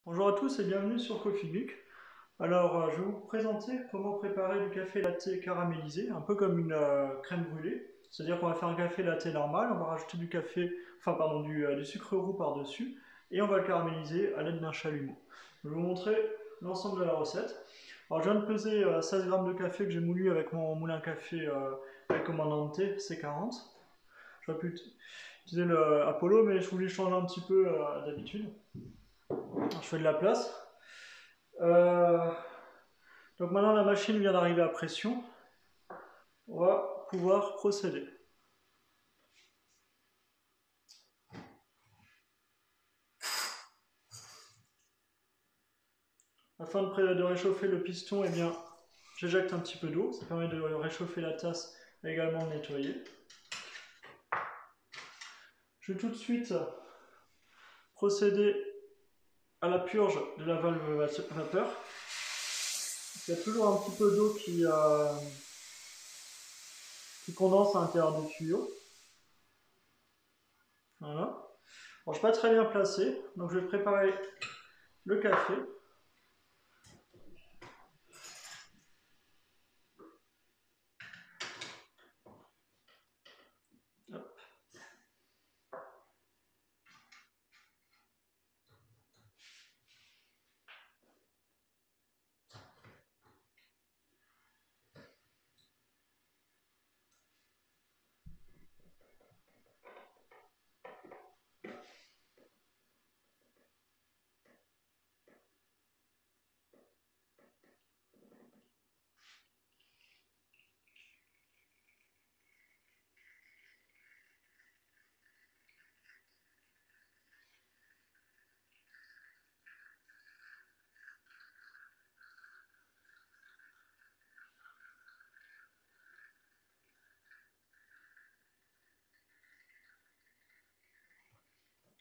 Bonjour à tous et bienvenue sur Coffee Geek. Alors, je vais vous présenter comment préparer du café latte caramélisé, un peu comme une crème brûlée. C'est-à-dire qu'on va faire un café latte normal, on va rajouter du sucre roux par-dessus, et on va le caraméliser à l'aide d'un chalumeau. Je vais vous montrer l'ensemble de la recette. Alors, je viens de peser 16 grammes de café que j'ai moulu avec mon moulin à café Recomandante C40. J'aurais pu utiliser le Apollo, mais je voulais changer un petit peu d'habitude. Alors, je fais de la place. Euh, donc maintenant la machine vient d'arriver à pression. On va pouvoir procéder. Afin de réchauffer le piston, eh bien, j'éjecte un petit peu d'eau. Ça permet de réchauffer la tasse et également de nettoyer. Je vais tout de suite procéder à la purge de la valve vapeur. Il y a toujours un petit peu d'eau qui condense à l'intérieur du tuyau. Voilà. Alors, je ne suis pas très bien placé, donc je vais préparer le café. Hop.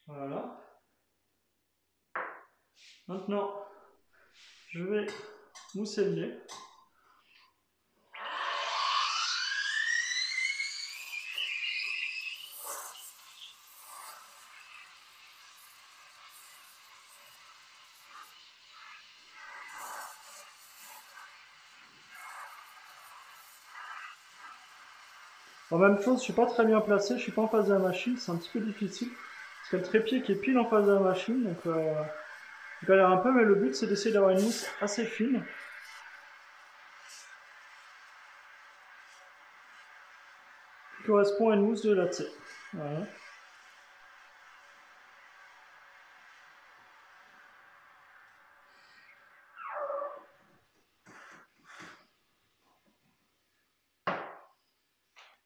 Voilà. Maintenant, je vais mousser le lait. En même chose, je ne suis pas très bien placé, je ne suis pas en face de la machine, c'est un petit peu difficile. Parce qu'il y a le trépied qui est pile en face de la machine, donc je galère un peu, mais le but c'est d'essayer d'avoir une mousse assez fine. Qui correspond à une mousse de latte. Voilà.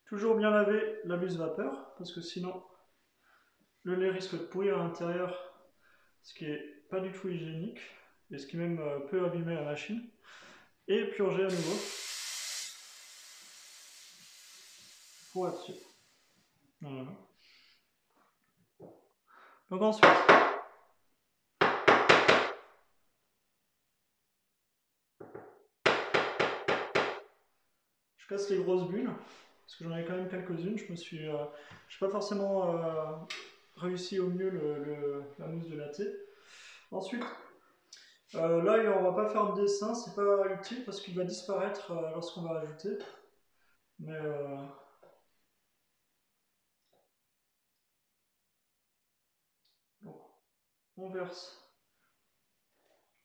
Toujours bien laver la buse vapeur, parce que sinon le lait risque de pourrir à l'intérieur, ce qui n'est pas du tout hygiénique, et ce qui même peut abîmer la machine. Et purger à nouveau, pour être sûr. Voilà. Donc ensuite, je casse les grosses bulles, parce que j'en ai quand même quelques-unes. Je n'ai pas forcément réussi au mieux la mousse de latte. Ensuite, là on va pas faire de dessin, c'est pas utile parce qu'il va disparaître lorsqu'on va ajouter. Mais donc, on verse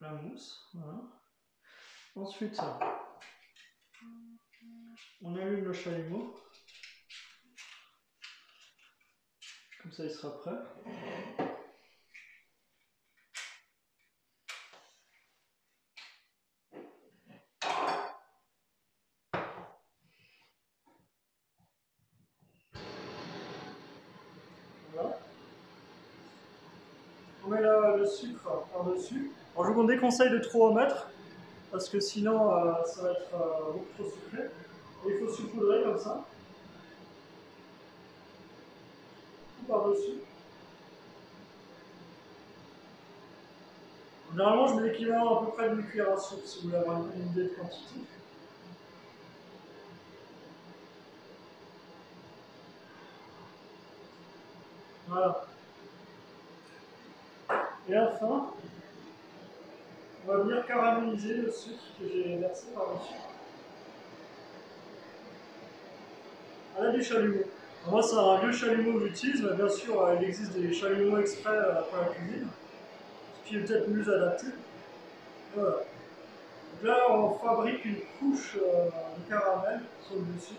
la mousse. Voilà. Ensuite, on allume le chalumeau. Comme ça, il sera prêt. Voilà. On met le sucre par-dessus. Alors, je vous déconseille de trop en mettre, parce que sinon, ça va être beaucoup trop sucré. Et il faut saupoudrer comme ça. Tout par-dessus. Généralement, je mets l'équivalent à peu près d'une cuillère à soupe, si vous voulez avoir une idée de quantité. Voilà. Et enfin, On va venir caraméliser le sucre que j'ai versé par-dessus. À la du chalumeau. Alors moi, c'est un vieux chalumeau que j'utilise, mais bien sûr, il existe des chalumeaux exprès pour la cuisine, ce qui est peut-être mieux adapté. Voilà. Donc là, on fabrique une couche de caramel sur le dessus.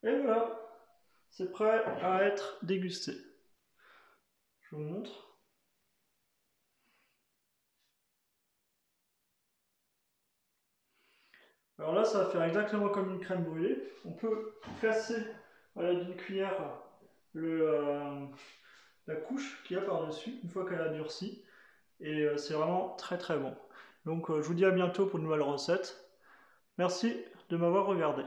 Et voilà, c'est prêt à être dégusté. Je vous montre. Alors là, ça va faire exactement comme une crème brûlée. On peut casser à l'aide d'une cuillère le, la couche qu'il y a par-dessus, une fois qu'elle a durci. Et c'est vraiment très très bon. Donc je vous dis à bientôt pour une nouvelle recette. Merci de m'avoir regardé.